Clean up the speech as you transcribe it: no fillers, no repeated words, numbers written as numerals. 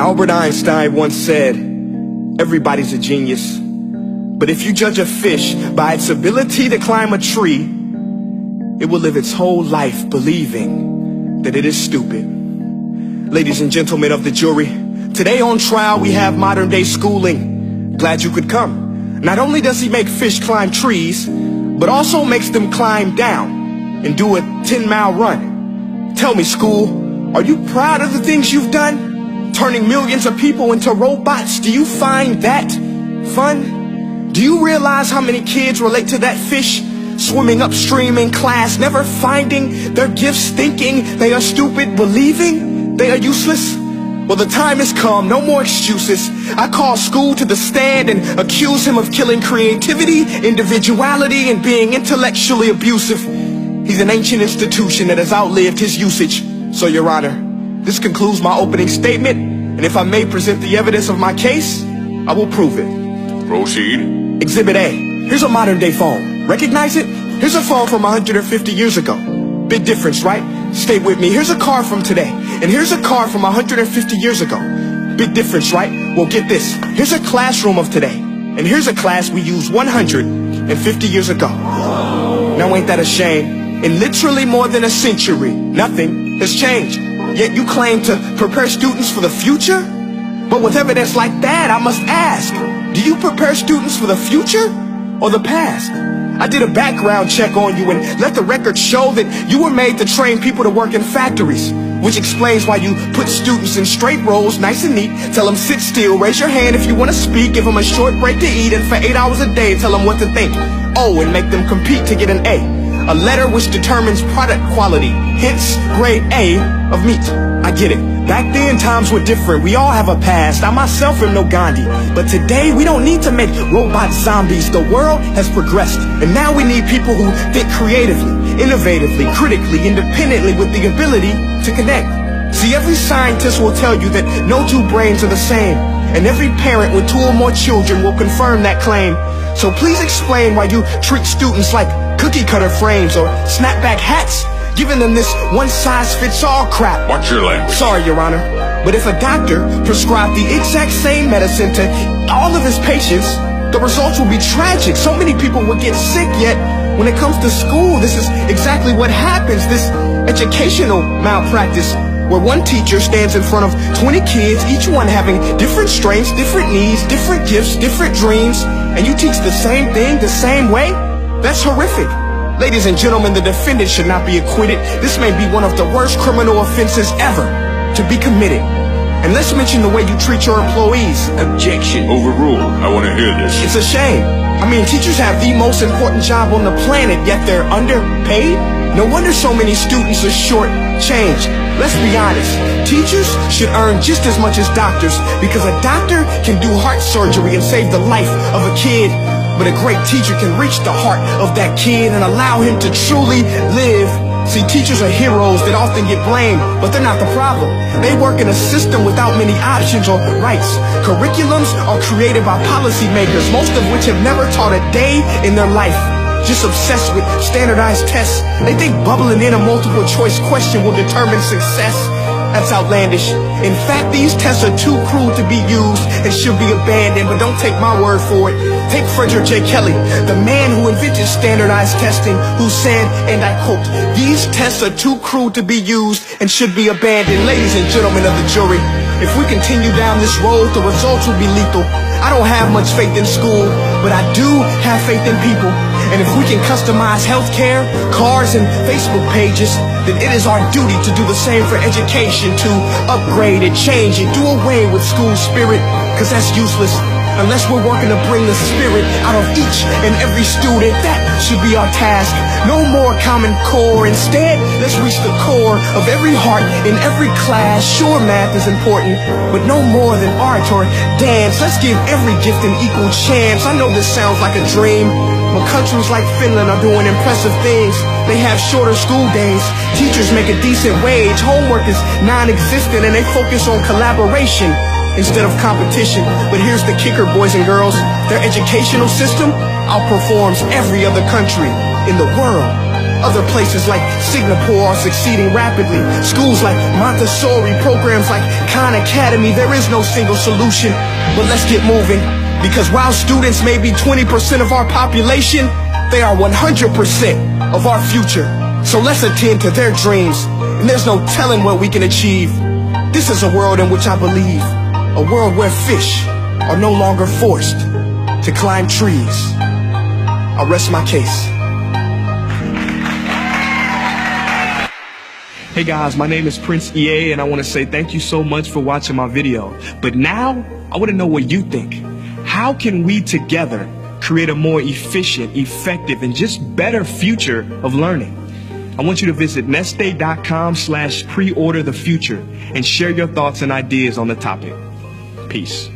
Albert Einstein once said, everybody's a genius, but if you judge a fish by its ability to climb a tree, it will live its whole life believing that it is stupid. Ladies and gentlemen of the jury, today on trial we have modern day schooling. Glad you could come. Not only does he make fish climb trees, but also makes them climb down and do a 10-mile run. Tell me, school, are you proud of the things you've done? Turning millions of people into robots, do you find that fun? Do you realize how many kids relate to that fish swimming upstream in class, never finding their gifts, thinking they are stupid, believing they are useless? Well, the time has come, no more excuses. I call school to the stand and accuse him of killing creativity, individuality, and being intellectually abusive. He's an ancient institution that has outlived his usage. So, Your Honor, this concludes my opening statement, and if I may present the evidence of my case, I will prove it. Proceed. Exhibit A. Here's a modern day phone. Recognize it? Here's a phone from 150 years ago. Big difference, right? Stay with me. Here's a car from today, and here's a car from 150 years ago. Big difference, right? Well, get this. Here's a classroom of today, and here's a class we used 150 years ago. Now, ain't that a shame? In literally more than a century, nothing has changed. Yet you claim to prepare students for the future? But with evidence like that, I must ask, do you prepare students for the future or the past? I did a background check on you and let the record show that you were made to train people to work in factories, which explains why you put students in straight rows, nice and neat, tell them sit still, raise your hand if you want to speak, give them a short break to eat, and for 8 hours a day tell them what to think. Oh, and make them compete to get an A letter which determines product quality, hence grade A of meat. I get it. Back then, times were different. We all have a past. I myself am no Gandhi. But today, we don't need to make robot zombies. The world has progressed. And now we need people who think creatively, innovatively, critically, independently, with the ability to connect. See, every scientist will tell you that no two brains are the same. And every parent with 2 or more children will confirm that claim. So please explain why you treat students like cookie cutter frames or snapback hats, giving them this one-size-fits-all crap. Watch your language. Sorry, Your Honor, but if a doctor prescribed the exact same medicine to all of his patients, the results will be tragic. So many people will get sick, yet when it comes to school, this is exactly what happens. This educational malpractice, where one teacher stands in front of 20 kids, each one having different strengths, different needs, different gifts, different dreams, and you teach the same thing the same way? That's horrific. Ladies and gentlemen, the defendant should not be acquitted. This may be one of the worst criminal offenses ever to be committed. And let's mention the way you treat your employees. Objection. Overruled. I want to hear this. It's a shame. I mean, teachers have the most important job on the planet, yet they're underpaid? No wonder so many students are short-changed. Let's be honest. Teachers should earn just as much as doctors, because a doctor can do heart surgery and save the life of a kid. But a great teacher can reach the heart of that kid and allow him to truly live. See, teachers are heroes that often get blamed, but they're not the problem. They work in a system without many options or rights. Curriculums are created by policymakers, most of which have never taught a day in their life. Just obsessed with standardized tests. They think bubbling in a multiple choice question will determine success. That's outlandish. In fact, these tests are too cruel to be used and should be abandoned, but don't take my word for it. Take Frederick J. Kelly, the man who invented standardized testing, who said, and I quote, "These tests are too cruel to be used and should be abandoned." Ladies and gentlemen of the jury, if we continue down this road, the results will be lethal. I don't have much faith in school, but I do have faith in people. And if we can customize healthcare, cars, and Facebook pages, then it is our duty to do the same for education, to upgrade and change and do away with school spirit, because that's useless unless we're working to bring the spirit out of each and every student. That should be our task. No more Common Core. Instead, let's reach the core of every heart in every class. Sure, math is important, but no more than art or dance. Let's give every gift an equal chance. I know this sounds like a dream, but countries like Finland are doing impressive things. They have shorter school days, teachers make a decent wage, homework is non-existent, and they focus on collaboration instead of competition. But here's the kicker, boys and girls. Their educational system outperforms every other country in the world. Other places like Singapore are succeeding rapidly. Schools like Montessori, programs like Khan Academy. There is no single solution, but let's get moving. Because while students may be 20% of our population, they are 100% of our future. So let's attend to their dreams, and there's no telling what we can achieve. This is a world in which I believe, a world where fish are no longer forced to climb trees. I'll rest my case. Hey guys, my name is Prince EA, and I want to say thank you so much for watching my video. But now, I want to know what you think. How can we together create a more efficient, effective, and just better future of learning? I want you to visit nestday.com/preorder the future and share your thoughts and ideas on the topic. Peace.